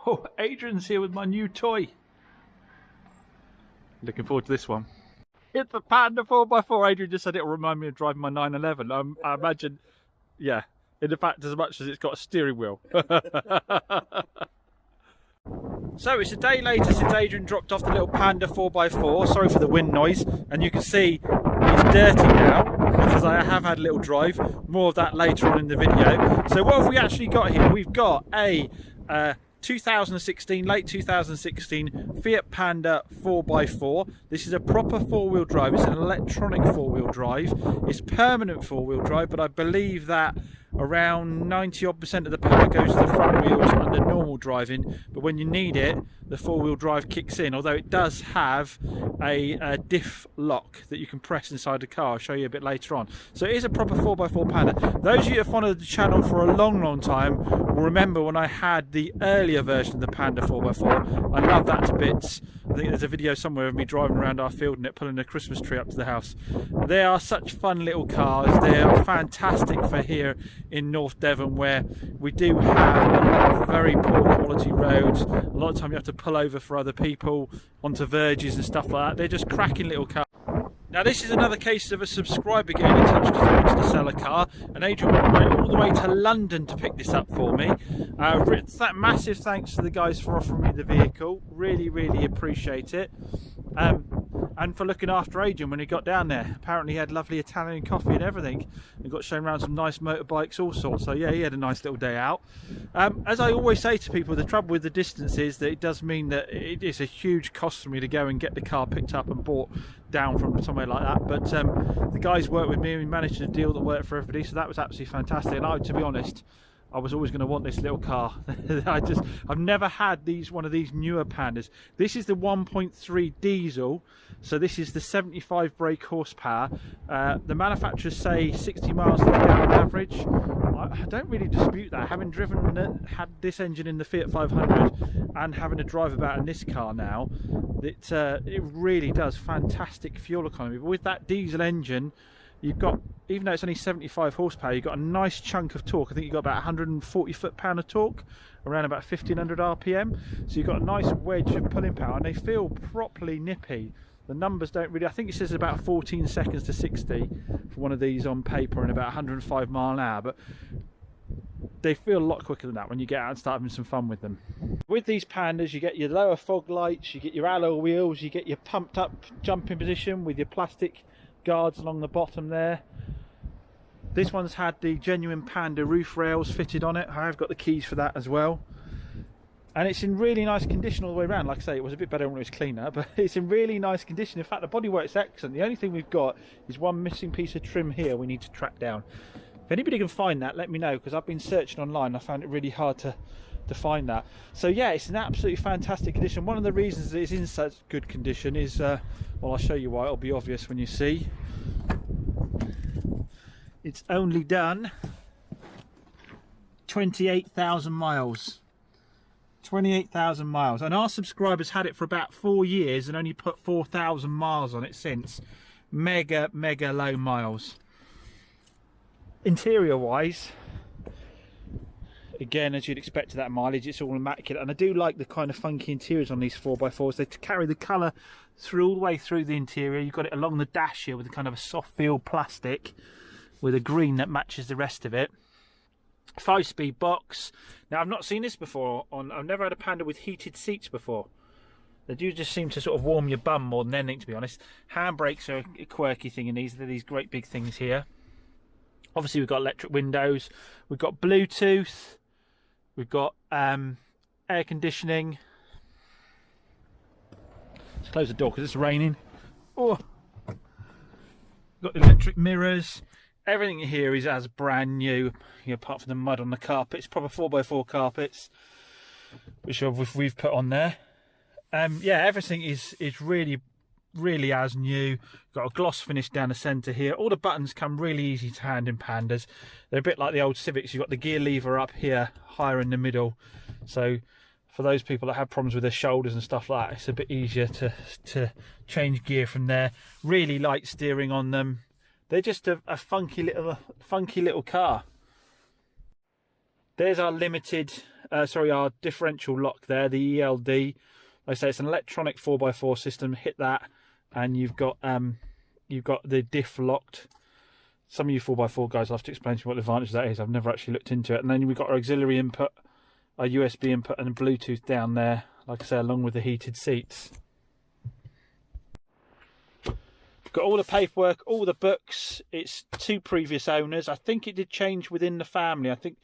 Oh, Adrian's here with my new toy. Looking forward to this one. It's the Panda 4x4. Adrian just said it'll remind me of driving my 911. I imagine, yeah, in fact, as much as it's got a steering wheel. So it's a day later since Adrian dropped off the little Panda 4x4. Sorry for the wind noise. And you can see it's dirty now because I have had a little drive. More of that later on in the video. So what have we actually got here? We've got a 2016, late 2016 Fiat Panda 4x4. This is a proper four-wheel drive. It's an electronic four-wheel drive. It's permanent four-wheel drive, but I believe that around 90% of the power goes to the front wheels under normal driving, but when you need it, the four-wheel drive kicks in, although it does have a diff lock that you can press inside the car. I'll show you a bit later on. So it is a proper 4x4 Panda. Those of you who have followed the channel for a long time will remember when I had the earlier version of the Panda 4x4. I love that to bits. I think there's a video somewhere of me driving around our field and it pulling a Christmas tree up to the house. They are such fun little cars. They are fantastic for here in North Devon, where we do have a lot of very poor quality roads. A lot of time you have to pull over for other people onto verges and stuff like that. They're just cracking little cars. Now this is another case of a subscriber getting in touch because he wanted to sell a car, and Adrian went all the way to London to pick this up for me. Massive thanks to the guys for offering me the vehicle. Really appreciate it. And for looking after Adrian when he got down there. Apparently he had lovely Italian coffee and everything, and got shown around some nice motorbikes, all sorts. So yeah, he had a nice little day out. As I always say to people, the trouble with the distance is that it does mean that it is a huge cost for me to go and get the car picked up and brought down from somewhere like that. But the guys worked with me and we managed a deal that worked for everybody, so that was absolutely fantastic. And to be honest, I was always going to want this little car. I've never had one of these newer Pandas. This is the 1.3 diesel, so this is the 75 brake horsepower. The manufacturers say 60 miles per gallon average. I don't really dispute that. Having had this engine in the Fiat 500 and having to drive about in this car now, it really does fantastic fuel economy. But with that diesel engine, you've got, even though it's only 75 horsepower, you've got a nice chunk of torque. I think you've got about 140 foot-pound of torque, around about 1500 RPM. So you've got a nice wedge of pulling power, and they feel properly nippy. The numbers don't really, I think it says about 14 seconds to 60 for one of these on paper and about 105 mile an hour, but they feel a lot quicker than that when you get out and start having some fun with them. With these Pandas, you get your lower fog lights, you get your alloy wheels, you get your pumped up jumping position with your plastic guards along the bottom there. This one's had the genuine Panda roof rails fitted on it. I have got the keys for that as well, and it's in really nice condition all the way around. Like I say, it was a bit better when it was cleaner, but it's in really nice condition. In fact, the bodywork's excellent. The only thing we've got is one missing piece of trim here we need to track down. If anybody can find that, let me know, because I've been searching online. I found it really hard to find that. So yeah, it's an absolutely fantastic condition. One of the reasons that it's in such good condition is, well, I'll show you why. It'll be obvious when you see. It's only done 28,000 miles. 28,000 miles, and our subscribers had it for about 4 years and only put 4,000 miles on it since. Mega low miles. Interior wise, again, as you'd expect to that mileage, it's all immaculate, and I do like the kind of funky interiors on these 4x4s. They carry the colour through all the way through the interior. You've got it along the dash here with a kind of a soft feel plastic with a green that matches the rest of it. 5-speed box. Now, I've not seen this before. I've never had a Panda with heated seats before. They do just seem to sort of warm your bum more than anything, to be honest. Handbrakes are a quirky thing in these. They're these great big things here. Obviously, we've got electric windows. We've got Bluetooth. We've got air conditioning. Let's close the door because it's raining. Oh, got electric mirrors. Everything here is as brand new, apart from the mud on the carpets. Proper 4x4 carpets, which we've put on there. Yeah, everything is really as new. Got a gloss finish down the centre here. All the buttons come really easy to hand in Pandas. They're a bit like the old Civics. You've got the gear lever up here, higher in the middle. So for those people that have problems with their shoulders and stuff like that, it's a bit easier to change gear from there. Really light steering on them. They're just a funky little car. There's our limited our differential lock there, the ELD. Like I say, it's an electronic 4x4 system. Hit that, and you've got the diff locked. Some of you 4x4 guys will have to explain to me what the advantage of that is. I've never actually looked into it. And then we've got our auxiliary input, our USB input, and Bluetooth down there. Like I say, along with the heated seats. Got all the paperwork, all the books. It's 2 previous owners. I think it did change within the family. I think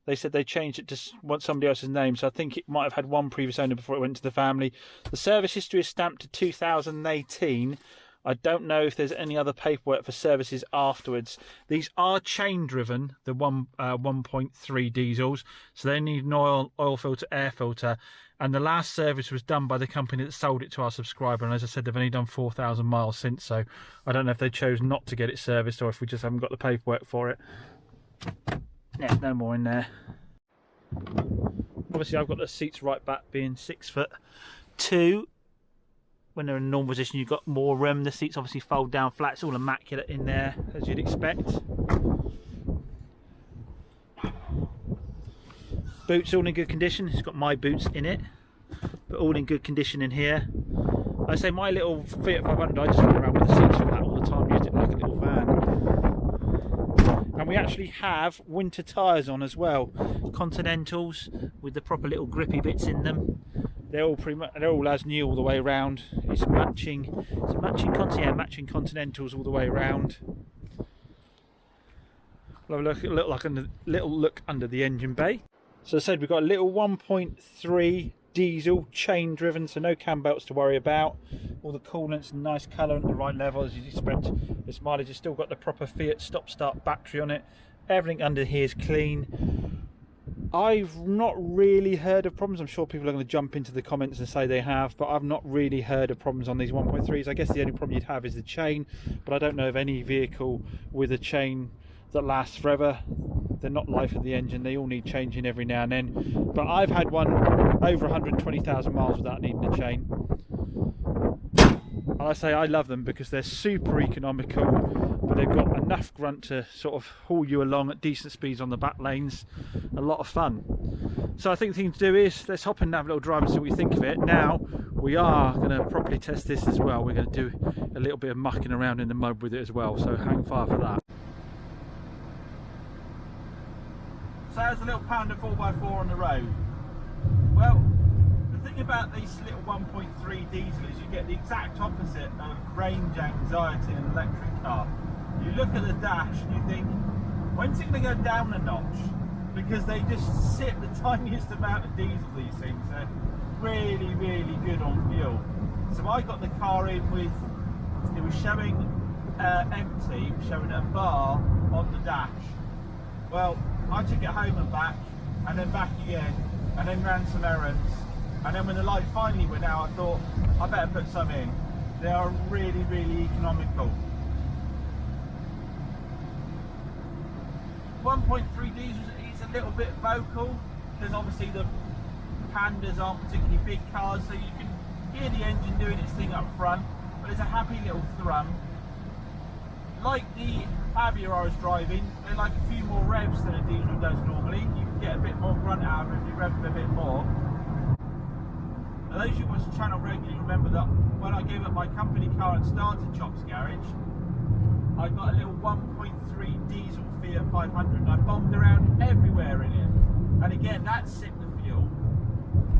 they said they changed it to somebody else's name. So I think it might have had 1 previous owner before it went to the family. The service history is stamped to 2018. I don't know if there's any other paperwork for services afterwards. These are chain driven, the 1.3 diesels. So they need an oil filter, air filter. And the last service was done by the company that sold it to our subscriber. And as I said, they've only done 4,000 miles since. So I don't know if they chose not to get it serviced or if we just haven't got the paperwork for it. Yeah, no more in there. Obviously, I've got the seats right back, being 6'2". When they're in normal position, you've got more room. The seats obviously fold down flat. It's all immaculate in there, as you'd expect. Boots all in good condition. It's got my boots in it, but all in good condition in here. I say my little Fiat 500, I just run around with the seats flat all the time, used it like a little van. And we actually have winter tyres on as well, Continentals with the proper little grippy bits in them. They're all as new all the way around. It's matching Continentals all the way around. We'll have a little look under the engine bay. So as I said, we've got a little 1.3 diesel, chain driven, so no cam belts to worry about. All the coolant's nice colour at the right level, as you'd expect. This mileage has still got the proper Fiat stop-start battery on it. Everything under here is clean. I've not really heard of problems. I'm sure people are going to jump into the comments and say they have, but I've not really heard of problems on these 1.3s. I guess the only problem you'd have is the chain, but I don't know of any vehicle with a chain that lasts forever. They're not life of the engine. They all need changing every now and then. But I've had one over 120,000 miles without needing a chain. And I say I love them because they're super economical, but they've got enough grunt to sort of haul you along at decent speeds on the back lanes. A lot of fun. So I think the thing to do is let's hop in and have a little drive and see what we think of it. Now we are going to properly test this as well. We're going to do a little bit of mucking around in the mud with it as well, so hang fire for that. So there's a little Panda 4x4 on the road. Well, the thing about these little 1.3 diesel is you get the exact opposite of range anxiety in an electric car. You look at the dash and you think, when's it going to go down a notch? Because they just sip the tiniest amount of diesel, these things. They're really, really good on fuel. So I got the car in with, it was showing empty, showing a bar on the dash. Well, I took it home and back again, and then ran some errands, and then when the light finally went out, I thought I better put some in. They are really, really economical. 1.3 diesels is a little bit vocal because obviously the Pandas aren't particularly big cars, so you can hear the engine doing its thing up front, but it's a happy little thrum. Like the Fabia I was driving, they like a few more revs than a diesel does normally. You can get a bit more grunt out of it if you rev them a bit more. Now, those of you who watch the channel regularly remember that when I gave up my company car and started Chops Garage, I got a little 1.3 diesel Fiat 500 and I bombed around everywhere in it. And again, that sipped the fuel.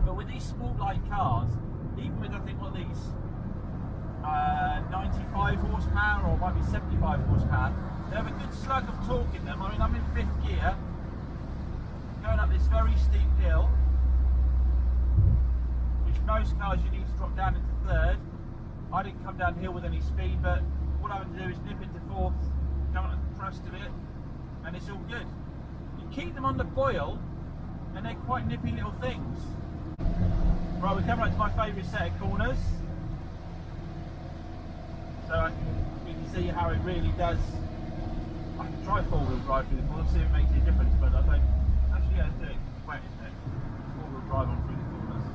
But with these small light cars, even with I think one of these 95 horsepower or might be 75 horsepower, they have a good slug of torque in them. I mean, I'm in 5th gear, going up this very steep hill, which most cars you need to drop down into 3rd. I didn't come down hill with any speed, but what I would do is nip into 4th, come on the thrust of it, and it's all good. You keep them on the boil, and they're quite nippy little things. Right, we're coming up to my favourite set of corners. So you can see how it really does. I can try 4-wheel drive through the corners, see if it makes any difference, but I don't. Actually, yeah, it's doing it. It's wet, isn't it? 4-wheel drive on through the corners.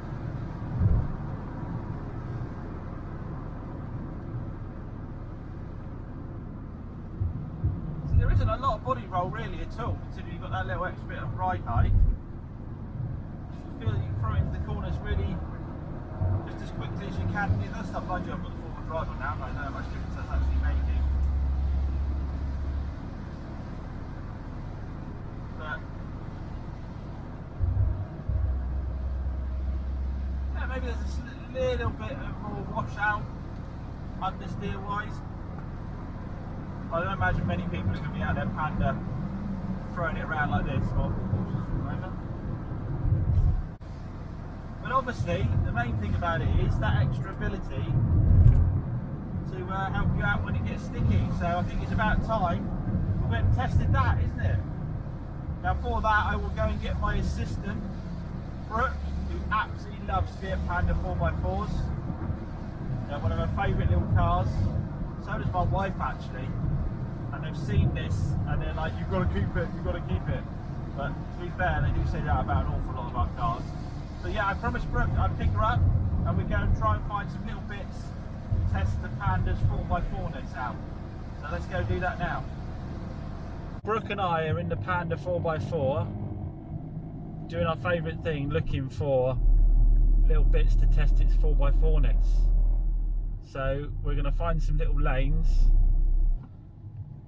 So there isn't a lot of body roll really at all, considering you've got that little extra bit of ride height. throw it into the corners really just as quickly as you can. It does stuff like I've got the four-wheel drive on now, but I know how much difference that's actually making. But yeah, maybe there's a little bit of more washout understeer wise. I don't imagine many people are going to be out there Panda throwing it around like this. But obviously, the main thing about it is that extra ability to help you out when it gets sticky. So I think it's about time we went and tested that, isn't it? Now for that, I will go and get my assistant, Brooke, who absolutely loves Fiat Panda 4x4s. One of her favourite little cars. So does my wife actually. And they've seen this and they're like, you've got to keep it, you've got to keep it. But to be fair, they do say that about an awful lot of our cars. But yeah, I promised Brooke I'd pick her up and we'd go and try and find some little bits to test the Panda's 4x4ness out. So let's go do that now. Brooke and I are in the Panda 4x4 doing our favourite thing, looking for little bits to test its 4x4ness. So we're going to find some little lanes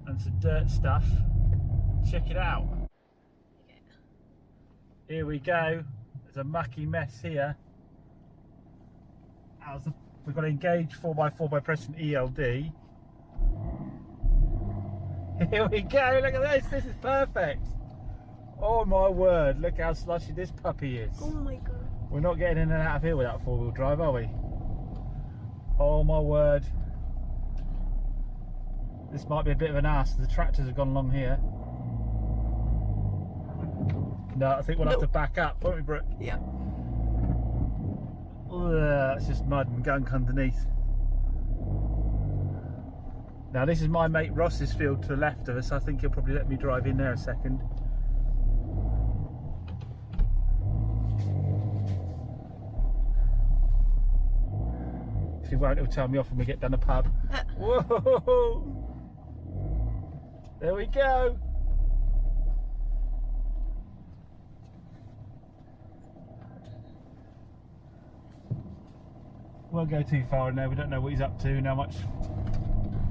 and some dirt stuff. Check it out. Here we go. There's a mucky mess here. We've got to engage 4x4 by pressing ELD. Here we go. Look at this. This is perfect. Oh my word. Look how slushy this puppy is. Oh my god. We're not getting in and out of here without four-wheel drive, are we? Oh my word. This might be a bit of an ass. The tractors have gone along here. No, I think we'll have to back up, won't we, Brooke? Yeah. That's just mud and gunk underneath. Now this is my mate Ross's field to the left of us. I think he'll probably let me drive in there a second. If he won't, he'll tell me off when we get down the pub. Whoa! There we go. Won't go too far in there. We don't know what he's up to and how much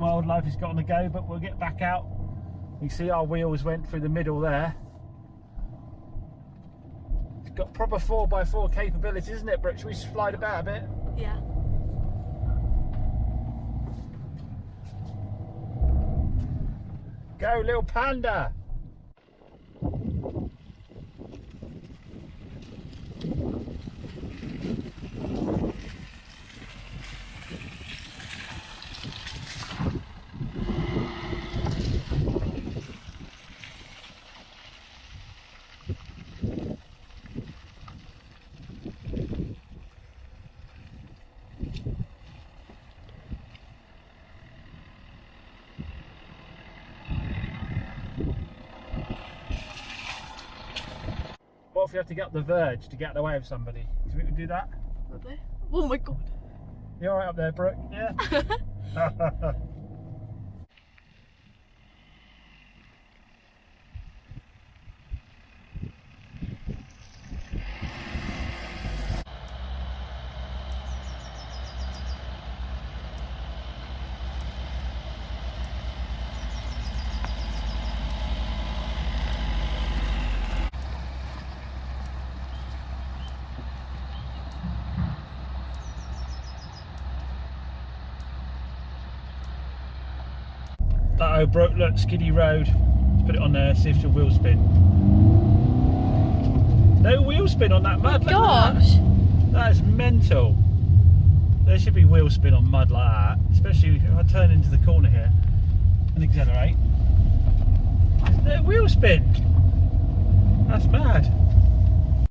wildlife he's got on the go, but we'll get back out. You see our wheels went through the middle there. It's got proper 4x4 capabilities, isn't it, Brooke? Should we slide about a bit? Yeah. Go, little Panda! What if we have to get up the verge to get out of the way of somebody? Do you think we can do that? Okay. Oh my god. You alright up there, Brooke? Yeah? Uh-oh, Brooke, look, skiddy road. Let's put it on there, see if the wheel spin. No wheel spin on that mud. Oh gosh! That is mental. There should be wheel spin on mud like that, especially if I turn into the corner here and accelerate. There's no wheel spin. That's mad.